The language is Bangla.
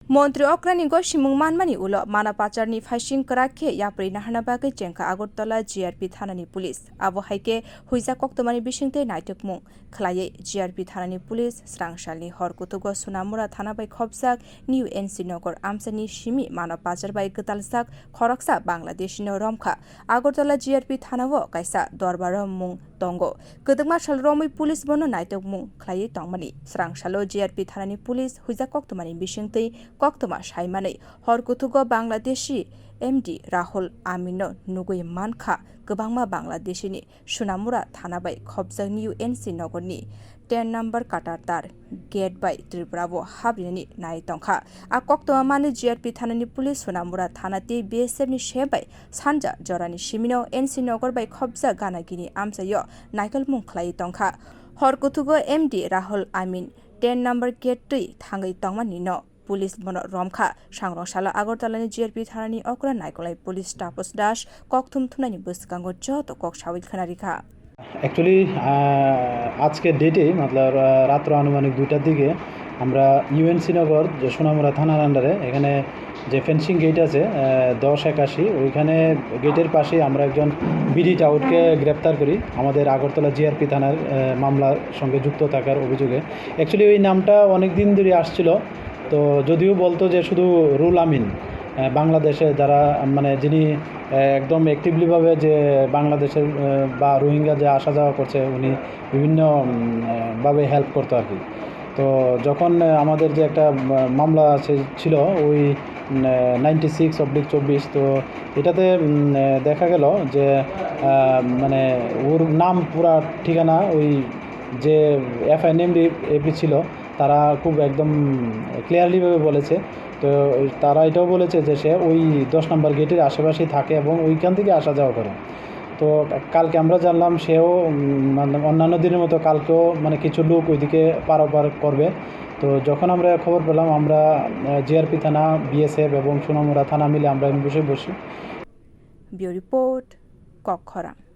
মন্ত্রী অক্রানি গসিমুং মানমানি উলো মানা পাচারনি ফাইসিং করাকে ইয়াপ্রি নাহানা বাগৈ চেংকা আগরতলা জিআরপি থানানি পুলিশ আবো হাইকে হুইজা কক্তমানি বিসিংতে নাইটকমুং খলাयै জিআরপি থানানি পুলিশ স্রাংসালনি হরকুতুগ সুনামুরা থানা বাই খবজাক নিউ এনসি নगर আমসানি সিমি মানা পাচার বাই গতালসাক খরকসা বাংলাদেশি রমখা আগরতলা জিআরপি থানাও কাইসা দরবার মুং tongo kedengma shalromui pulis bono naitokmung khlai tongmani srangsalo GRP thanani pulis huija koktomani bisingtei koktoma saimanei horkuthugo bangladeshi MD Rahul Amino nugui mankha gobangma bangladeshini sunamura thana bai khobjak new NC nogorni 10 number katartar gate by Tripurabo habrini nai tongkha a koktoma mani GRP thanani pulis sunamura thanati BSF ni shebai sanja jorani simino NC nogor bai khobja ganagini amsayo naikal mung khlai tongkha horkuthugo MD Rahul Amin 10 number gate tui thangai tongmani no police বন রমখা সাংরংশালা আগরতলানি জিআরপি থানানি অকরা নাইকলাই পুলিশ তাপস দাস ককথুম থুনানি বসকাঙ্গ যত কক সাউল খানারিখা অ্যাকচুয়ালি আজকের ডেটে মতলব রাত্র আনুমানিক 2টার দিকে আমরা ইউএনসি নগর যে সোনামুড়া থানার আন্ডারে এখানে যে ফেন্সিং গেট আছে 1081 ওইখানে গেটের পাশে আমরা একজন বিডি টাউটকে গ্রেপ্তার করি আমাদের আগরতলা জিআরপি থানার মামলার সঙ্গে যুক্ত থাকার অভিযোগে। অ্যাকচুয়ালি ওই নামটা অনেক দিন ধরে আসছিল, তো যদিও বলতো যে শুধু রুল আমিন বাংলাদেশে যারা মানে যিনি একদম অ্যাক্টিভলিভাবে যে বাংলাদেশের বা রোহিঙ্গা যে আসা যাওয়া করছে উনি বিভিন্নভাবে হেল্প করতো আর কি। তো যখন আমাদের যে একটা মামলা ছিল ওই 96/24, তো এটাতে দেখা গেল যে মানে ওর নাম পুরা ঠিকানা ওই যে এফআইএনএমডি ছিল তারা খুব একদম ক্লিয়ারলিভাবে বলেছে। তো তারা এটাও বলেছে যে সে ওই 10 নম্বর গেটের আশেপাশেই থাকে এবং ওইখান থেকে আসা যাওয়া করে। তো কালকে আমরা জানলাম সেও অন্যান্য দিনের মতো কালকেও মানে কিছু লোক ওইদিকে পারাপার করবে। তো যখন আমরা খবর পেলাম আমরা জিআরপি থানা, বিএসএফ এবং সোনামুড়া থানা মিলে আমরা বিষয়ে বসি। বিউ রিপোর্ট খরoksa।